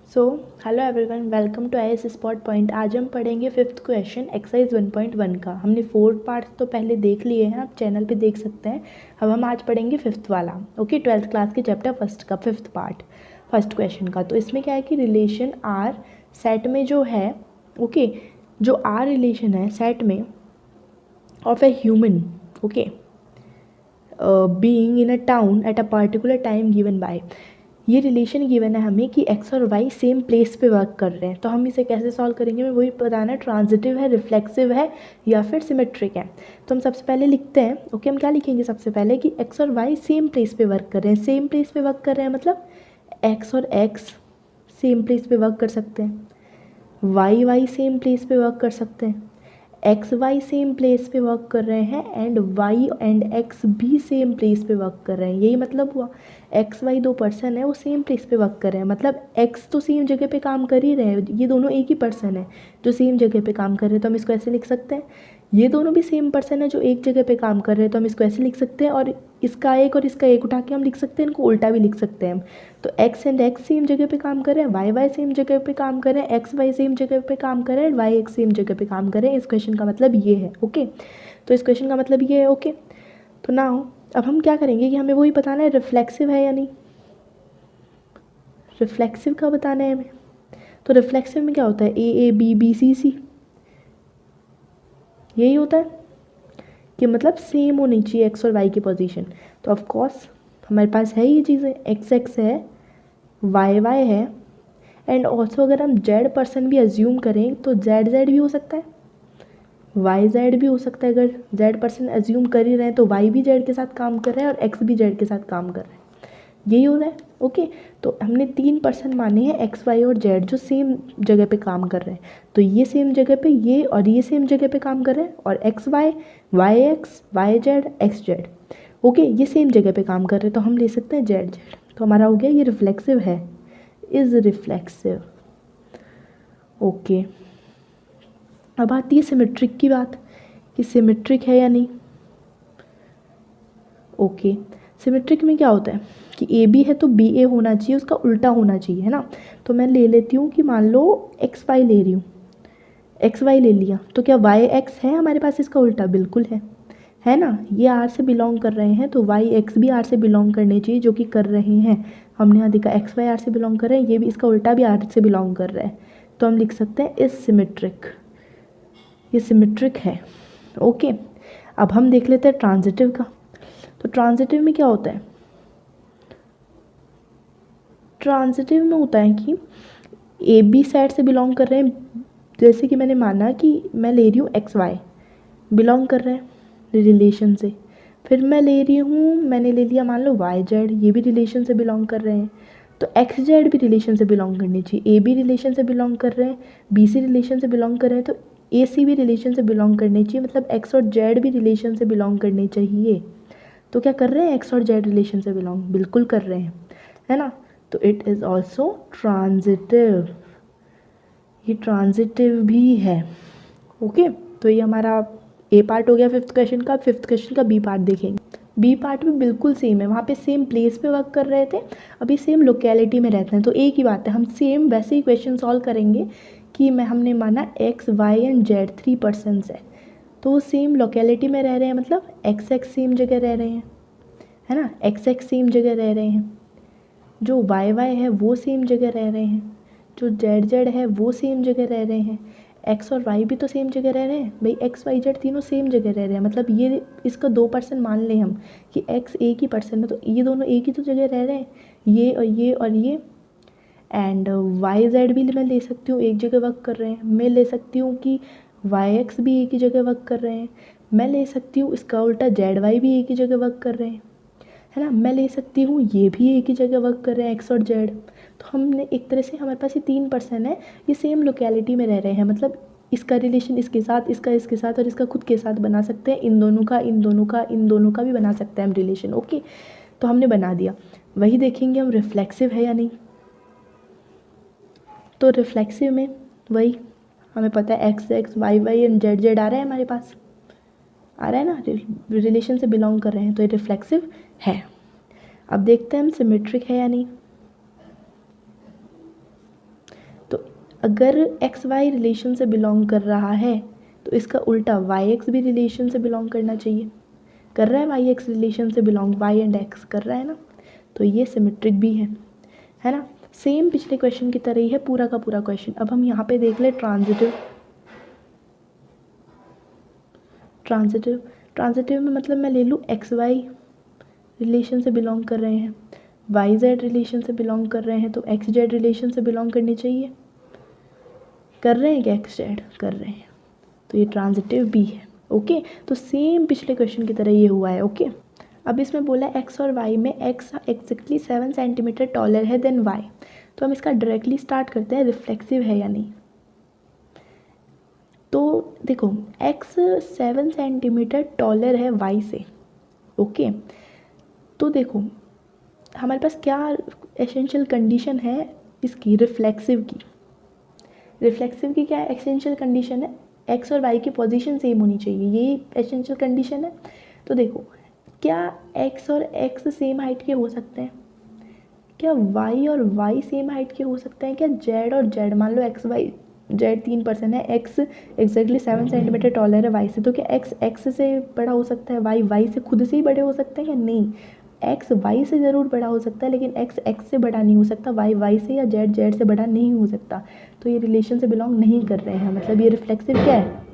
So hello everyone, welcome to IAS spot point. आज हम पढ़ेंगे फिफ्थ क्वेश्चन एक्सरसाइज 1.1 का। हमने 4 पार्ट्स तो पहले देख लिए हैं, आप चैनल पे देख सकते हैं। अब हम आज पढ़ेंगे फिफ्थ वाला, ओके, 12th क्लास के चैप्टर फर्स्ट का फिफ्थ पार्ट, फर्स्ट क्वेश्चन का। तो इसमें क्या है कि रिलेशन आर सेट में जो है, ओके, जो आर रिलेशन है सेट में of a human, okay, being in a town at a particular time given by, ये रिलेशन गिवन है हमें कि एक्स और वाई सेम प्लेस पे वर्क कर रहे हैं। तो हम इसे कैसे सॉल्व करेंगे, मैं वही बताना है, ट्रांजिटिव है, रिफ्लेक्सिव है या फिर सिमेट्रिक है। तो हम सबसे पहले लिखते हैं, ओके, हम क्या लिखेंगे सबसे पहले कि एक्स और वाई सेम प्लेस पे वर्क कर रहे हैं। सेम प्लेस पे वर्क कर रहे हैं मतलब एक्स और एक्स सेम प्लेस पे वर्क कर सकते हैं, वाई वाई सेम प्लेस पे वर्क कर सकते हैं, एक्स वाई सेम प्लेस पे वर्क कर रहे हैं एंड वाई एंड एक्स भी सेम प्लेस पे वर्क कर रहे हैं। यही मतलब हुआ, एक्स वाई दो पर्सन है, वो सेम प्लेस पे वर्क कर रहे हैं, मतलब एक्स तो सेम जगह पे काम कर ही रहे हैं, ये दोनों एक ही पर्सन है जो सेम जगह पे काम कर रहे हैं। तो हम इसको ऐसे लिख सकते हैं, ये दोनों भी सेम पर्सन है जो एक जगह पे काम कर रहे हैं, तो हम इसको ऐसे लिख सकते हैं। और इसका एक और इसका एक उठा के हम लिख सकते हैं, इनको उल्टा भी लिख सकते हैं हम। तो एक्स एंड एक्स सेम जगह पे काम कर रहे हैं, वाई वाई सेम जगह पे काम कर रहे हैं, एक्स वाई सेम जगह पे काम कर रहे हैं, वाई एक्स सेम जगह पे काम कर रहे हैं। इस क्वेश्चन का मतलब ये है, ओके। तो इस क्वेश्चन का मतलब ये है, ओके। तो नाउ अब हम क्या करेंगे कि हमें वही बताना है रिफ्लेक्सिव है या नहीं, रिफ्लेक्सिव का बताना है हमें। तो रिफ्लेक्सिव में क्या होता है, ए ए बी बी सी सी, यही होता है कि मतलब सेम होनी चाहिए एक्स और वाई की पोजीशन। तो ऑफ कोर्स हमारे पास है ये चीज़ें, एक्स एक्स है, वाई वाई है, एंड ऑल्सो अगर हम जेड पर्सन भी एज्यूम करें तो जेड जेड भी हो सकता है, वाई जेड भी हो सकता है। अगर जेड पर्सन एज्यूम कर ही रहे हैं तो वाई भी जेड के साथ काम कर रहे हैं और एक्स भी जेड के साथ काम कर रहे हैं, यही हो रहा है, ओके। तो हमने 3 पर्सन माने हैं, एक्स वाई और जेड, जो सेम जगह पे काम कर रहे हैं। तो ये सेम जगह पे ये और ये सेम जगह पे काम कर रहे हैं, और X Y, Y X, Y Z, X Z, okay, ये सेम जगह पे काम कर रहे हैं। तो हम ले सकते हैं जेड जेड। तो हमारा हो गया ये रिफ्लेक्सिव है, इज रिफ्लेक्सिव, ओके। अब आती है सिमेट्रिक की बात कि सिमेट्रिक है या नहीं, ओके। सिमेट्रिक में क्या होता है कि ए बी है तो बी ए होना चाहिए, उसका उल्टा होना चाहिए, है ना। तो मैं ले लेती हूँ कि मान लो एक्स वाई ले रही हूँ, एक्स वाई ले लिया, तो क्या वाई एक्स है हमारे पास, इसका उल्टा बिल्कुल है ना। ये आर से बिलोंग कर रहे हैं तो वाई एक्स भी आर से बिलोंग करने चाहिए, जो कि कर रहे हैं। हमने यहाँ देखा एक्स वाई आर से बिलोंग कर रहे हैं, ये भी इसका उल्टा भी आर से बिलोंग कर रहा है। तो हम लिख सकते हैं इज सिमेट्रिक, ये सिमेट्रिक है, ओके। अब हम देख लेते हैं ट्रांजिटिव का। तो ट्रांजिटिव में क्या होता है, ट्रांजिटिव में होता है कि ए बी साइड से बिलोंग कर रहे हैं, जैसे कि मैंने माना कि मैं ले रही हूँ एक्स वाई बिलोंग कर रहे हैं रिलेशन से, फिर मैं ले रही हूँ, मैंने ले लिया मान लो वाई जेड, ये भी रिलेशन से बिलोंग कर रहे हैं। तो एक्स जेड भी रिलेशन से बिलोंग करनी चाहिए, ए बी रिलेशन से बिलोंग कर रहे हैं, बी सी रिलेशन से बिलोंग कर रहे हैं, तो ए सी भी रिलेशन से बिलोंग करनी चाहिए, मतलब एक्स और जेड भी रिलेशन से बिलोंग करने चाहिए। तो क्या कर रहे हैं, एक्स और जेड रिलेशन से बिलोंग बिल्कुल कर रहे हैं, है ना। तो इट इज़ ऑल्सो ट्रांजिटिव, ये ट्रांजिटिव भी है, ओके। तो ये हमारा ए पार्ट हो गया फिफ्थ क्वेश्चन का। फिफ्थ क्वेश्चन का बी पार्ट देखेंगे। बी पार्ट भी बिल्कुल सेम है, वहाँ पे सेम प्लेस पे वर्क कर रहे थे, अभी सेम लोकेलिटी में रहते हैं। तो एक ही बात है, हम सेम वैसे ही क्वेश्चन सॉल्व करेंगे कि हमने माना X Y and Z 3 persons है, तो वो सेम लोकेलिटी में रह रहे हैं, मतलब एक्स एक्स सेम जगह रह रहे हैं, है ना, एक्स एक्स सेम जगह रह रहे हैं, जो वाई वाई है वो सेम जगह रह रहे हैं, जो जेड जेड है वो सेम जगह रह रहे हैं, एक्स और वाई भी तो सेम जगह रह रहे हैं भाई, एक्स वाई जेड तीनों सेम जगह रह रहे हैं। मतलब ये इसका 2 पर्सन मान लें हम कि एक्स एक ही पर्सन है, तो ये दोनों एक ही तो जगह रह रहे हैं, ये और ये और ये। एंड वाई जेड भी मैं ले सकती हूँ, एक जगह वर्क कर रहे हैं। मैं ले सकती हूँ कि वाई एक्स भी एक ही जगह वर्क कर रहे हैं। मैं ले सकती हूँ इसका उल्टा जेड वाई भी एक ही जगह वर्क कर रहे हैं, है ना। मैं ले सकती हूँ ये भी एक ही जगह वर्क कर रहे हैं, एक्स और जेड। तो हमने एक तरह से हमारे पास ये 3 पर्सन है, ये सेम लोकेलिटी में रह रहे हैं, मतलब इसका रिलेशन इसके साथ, इसका इसके साथ और इसका खुद के साथ बना सकते हैं, इन दोनों का इन दोनों का इन दोनों का भी बना सकते हैं हम रिलेशन, ओके। तो हमने बना दिया। वही देखेंगे हम रिफ्लेक्सिव है या नहीं। तो रिफ्लेक्सिव में वही हमें पता है X X Y Y and Z Z आ रहा है हमारे पास, आ रहा है ना, रिलेशन से बिलोंग कर रहे हैं, तो ये रिफ्लेक्सिव है। अब देखते हैं हम सिमेट्रिक है या नहीं। अगर एक्स वाई रिलेशन से बिलोंग कर रहा है तो इसका उल्टा वाई एक्स भी रिलेशन से बिलोंग करना चाहिए। कर रहा है वाई एक्स रिलेशन से बिलोंग, वाई एंड एक्स कर रहा है ना, तो ये सिमेट्रिक भी है ना। सेम पिछले क्वेश्चन की तरह ही है पूरा का पूरा क्वेश्चन। अब हम यहाँ पे देख ले ट्रांजिटिव। ट्रांजिटिव में मतलब मैं ले लूँ एक्स वाई रिलेशन से बिलोंग कर रहे हैं, वाई जेड रिलेशन से बिलोंग कर रहे हैं, तो एक्स जेड रिलेशन से बिलोंग करनी चाहिए। कर रहे हैं क्या एक्स जेड? कर रहे हैं, तो ये ट्रांजिटिव भी है। ओके, तो सेम पिछले क्वेश्चन की तरह ये हुआ है। ओके, अब इसमें बोला एक्स और वाई में एक्स एग्जैक्टली 7 सेंटीमीटर टॉलर है देन वाई, तो हम इसका डायरेक्टली स्टार्ट करते हैं, रिफ्लेक्सिव है या नहीं। तो देखो एक्स 7 सेंटीमीटर टॉलर है वाई से। ओके, तो देखो हमारे पास क्या एसेंशियल कंडीशन है इसकी, रिफ्लेक्सिव की। रिफ्लेक्सिव की क्या एसेंशियल कंडीशन है? एक्स और वाई की पोजीशन सेम होनी चाहिए, यही एसेंशियल कंडीशन है। तो देखो क्या एक्स और एक्स सेम हाइट के हो सकते हैं? क्या वाई और वाई सेम हाइट के हो सकते हैं? क्या जेड और जेड, मान लो एक्स वाई जेड 3 पर्सन है, एक्स एग्जैक्टली 7 सेंटीमीटर टॉलर है वाई से, तो क्या एक्स एक्स से बड़ा हो सकता है, वाई वाई से खुद से ही बड़े हो सकते हैं? या नहीं, एक्स वाई से ज़रूर बड़ा हो सकता है, लेकिन एक्स एक्स से बड़ा नहीं हो सकता, वाई वाई से या जेड जेड से बड़ा नहीं हो सकता। तो ये रिलेशन से बिलोंग नहीं कर रहे हैं, मतलब ये रिफ्लेक्सिव क्या है?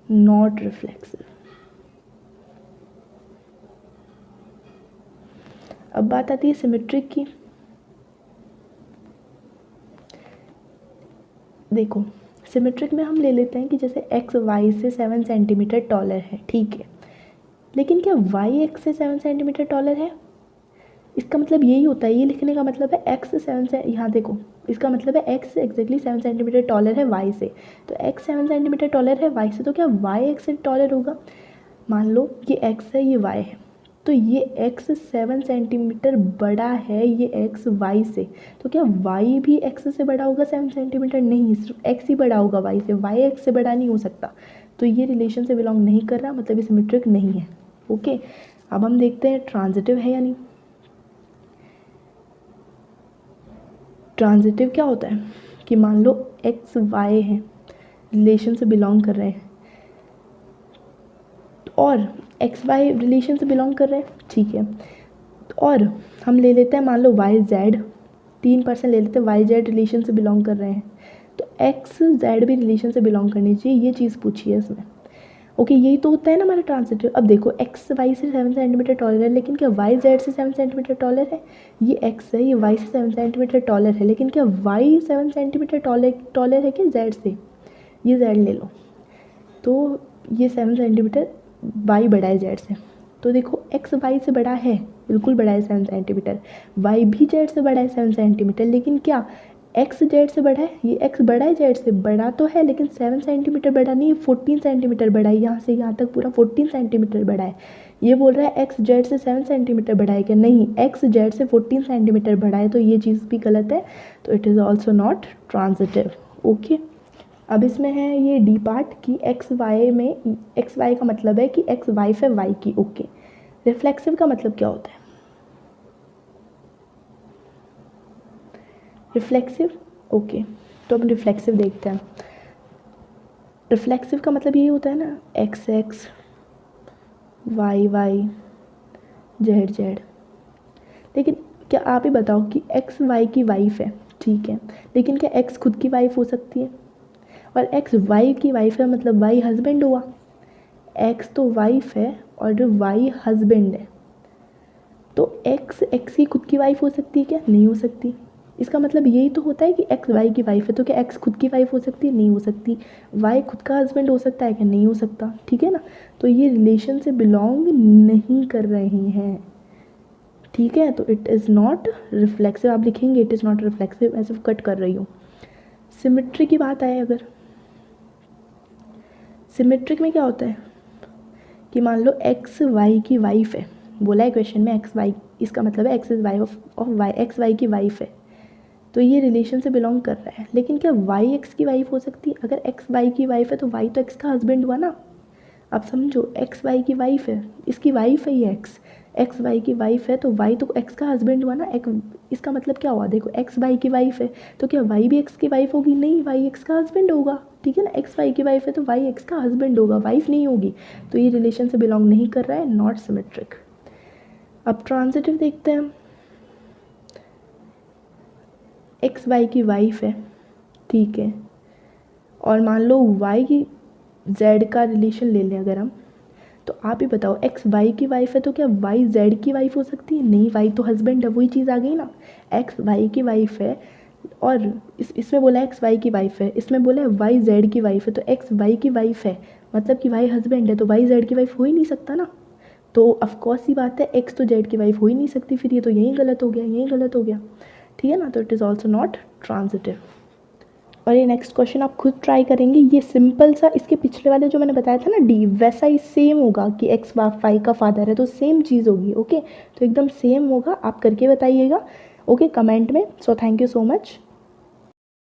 Not reflexive. अब बात आती है सिमेट्रिक की। देखो सिमेट्रिक में हम ले लेते हैं कि जैसे एक्स वाई से 7 सेंटीमीटर टॉलर है, ठीक है, लेकिन क्या वाई एक्स से 7 सेंटीमीटर टॉलर है? इसका मतलब यही होता है, ये लिखने का मतलब है एक्स 7 से, यहाँ देखो इसका मतलब है एक्स एग्जैक्टली 7 सेंटीमीटर टॉलर है वाई से, तो एक्स 7 सेंटीमीटर टॉलर है वाई से, तो क्या वाई एक्स से टॉलर होगा? मान लो ये एक्स है ये वाई है, तो ये एक्स 7 सेंटीमीटर बड़ा है ये एक्स वाई से, तो क्या वाई भी एक्स से बड़ा होगा 7 सेंटीमीटर? नहीं, सिर्फ एक्स ही बड़ा होगा वाई से, वाई एक्स से बड़ा नहीं हो सकता। तो ये रिलेशन से बिलोंग नहीं कर रहा, मतलब ये सिमेट्रिक नहीं है। ओके, अब हम देखते हैं ट्रांजिटिव है या नहीं। ट्रांजिटिव क्या होता है कि मान लो एक्स वाई है, रिलेशन से बिलोंग कर रहे हैं, और एक्स वाई रिलेशन से बिलोंग कर रहे हैं, ठीक है, और हम ले लेते हैं मान लो वाई जेड, 3 पर्सन ले लेते हैं, वाई जेड रिलेशन से बिलोंग कर रहे हैं, तो एक्स जेड भी रिलेशन से बिलोंग करनी चाहिए, ये चीज़ पूछी है इसमें। ओके, यही तो होता है ना हमारा ट्रांजिटिव। अब देखो एक्स वाई से 7 सेंटीमीटर टॉलर है, लेकिन क्या वाई जेड से 7 सेंटीमीटर टॉलर है? ये एक्स है, ये वाई से 7 सेंटीमीटर टॉलर है, लेकिन क्या वाई 7 सेंटीमीटर टॉलर है क्या जेड से? ये जेड ले लो, तो ये 7 सेंटीमीटर, वाई बड़ा है जेड से, तो देखो एक्स वाई से बड़ा है, बिल्कुल बड़ा है 7 सेंटीमीटर, वाई भी जेड से बड़ा है 7 सेंटीमीटर, लेकिन क्या एक्स जेड से बड़ा है? ये एक्स बड़ा है जेड से, बड़ा तो है लेकिन 7 सेंटीमीटर बड़ा नहीं है, 14 सेंटीमीटर बड़ा है, यहाँ से यहाँ तक पूरा 14 सेंटीमीटर बड़ा है। ये बोल रहा है एक्स जेड से 7 सेंटीमीटर बड़ा है क्या? नहीं, एक्स जेड से 14 सेंटीमीटर बड़ा है, तो ये चीज़ भी गलत है, तो it is also not transitive. Okay, अब इसमें है ये डी पार्ट कि एक्स वाई में, एक्स वाई का मतलब है कि एक्स वाइफ है वाई की। ओके, रिफ्लेक्सिव का मतलब क्या होता है? रिफ्लेक्सिव, ओके, तो हम रिफ्लेक्सिव देखते हैं। रिफ्लेक्सिव का मतलब यही होता है ना, X X Y Y Z Z, लेकिन क्या आप ही बताओ कि एक्स वाई की वाइफ है, ठीक है, लेकिन क्या एक्स खुद की वाइफ हो सकती है? और एक्स वाई की वाइफ है, मतलब वाई हस्बैंड हुआ, एक्स तो वाइफ है और वाई हस्बैंड है, तो एक्स एक्स की खुद की वाइफ हो सकती है क्या? नहीं हो सकती। इसका मतलब यही तो होता है कि एक्स वाई की वाइफ है, तो क्या एक्स खुद की वाइफ हो सकती है? नहीं हो सकती। वाई खुद का हस्बैंड हो सकता है क्या? नहीं हो सकता, ठीक है ना। तो ये रिलेशन से बिलोंग नहीं कर रहे हैं, ठीक है, तो इट इज़ नॉट रिफ्लेक्सिव। आप लिखेंगे इट इज़ नॉट रिफ्लेक्सिव, ऐसे कट कर रही हूँ। सिमेट्री की बात आए अगर, सिमेट्रिक में क्या होता है कि मान लो एक्स वाई की वाइफ है, बोला है क्वेश्चन में एक्स वाई, इसका मतलब है X is Y of Y, X Y की वाइफ है, तो ये रिलेशन से बिलोंग कर रहा है। लेकिन क्या वाई एक्स की वाइफ हो सकती है? अगर एक्स वाई की वाइफ है तो वाई तो एक्स का हस्बैंड हुआ ना, अब समझो एक्स वाई की वाइफ है, इसकी वाइफ है ये एक्स वाई की वाइफ है, तो वाई तो एक्स का हस्बैंड हुआ ना। इसका मतलब क्या हुआ, देखो एक्स वाई की वाइफ है तो क्या वाई भी एक्स की वाइफ होगी? नहीं, वाई एक्स का हस्बैंड होगा, ठीक है ना। एक्स वाई की वाइफ है तो वाई एक्स का हस्बैंड होगा, वाइफ नहीं होगी। तो ये रिलेशन से बिलोंग नहीं कर रहा है, नॉट सिमेट्रिक। अब ट्रांजिटिव देखते हैं हम। एक्स वाई की वाइफ है, ठीक है, और मान लो वाई की जेड का रिलेशन ले लें अगर हम, तो आप ही बताओ एक्स वाई की वाइफ है तो क्या वाई जेड की वाइफ हो सकती है? नहीं, वाई तो हस्बैंड है, वही चीज़ आ गई ना। एक्स वाई की वाइफ है और इसमें बोला एक्स वाई की वाइफ है, इसमें बोला है वाई जेड की वाइफ है, तो एक्स वाई की वाइफ है मतलब कि वाई हस्बैंड है, तो वाई जेड की वाइफ हो ही नहीं सकता ना। तो ऑफकोर्स ही बात है एक्स तो जेड की वाइफ हो ही नहीं सकती, फिर ये तो यही गलत हो गया, यही गलत हो गया, ठीक है ना। तो it is also not transitive. और ये नेक्स्ट क्वेश्चन आप खुद ट्राई करेंगे, ये सिंपल सा, इसके पिछले वाले जो मैंने बताया था ना डी, वैसा ही सेम होगा कि एक्स वाई का फादर है, तो सेम चीज़ होगी, ओके। तो एकदम सेम होगा, आप करके बताइएगा, ओके, कमेंट में। So thank you so much.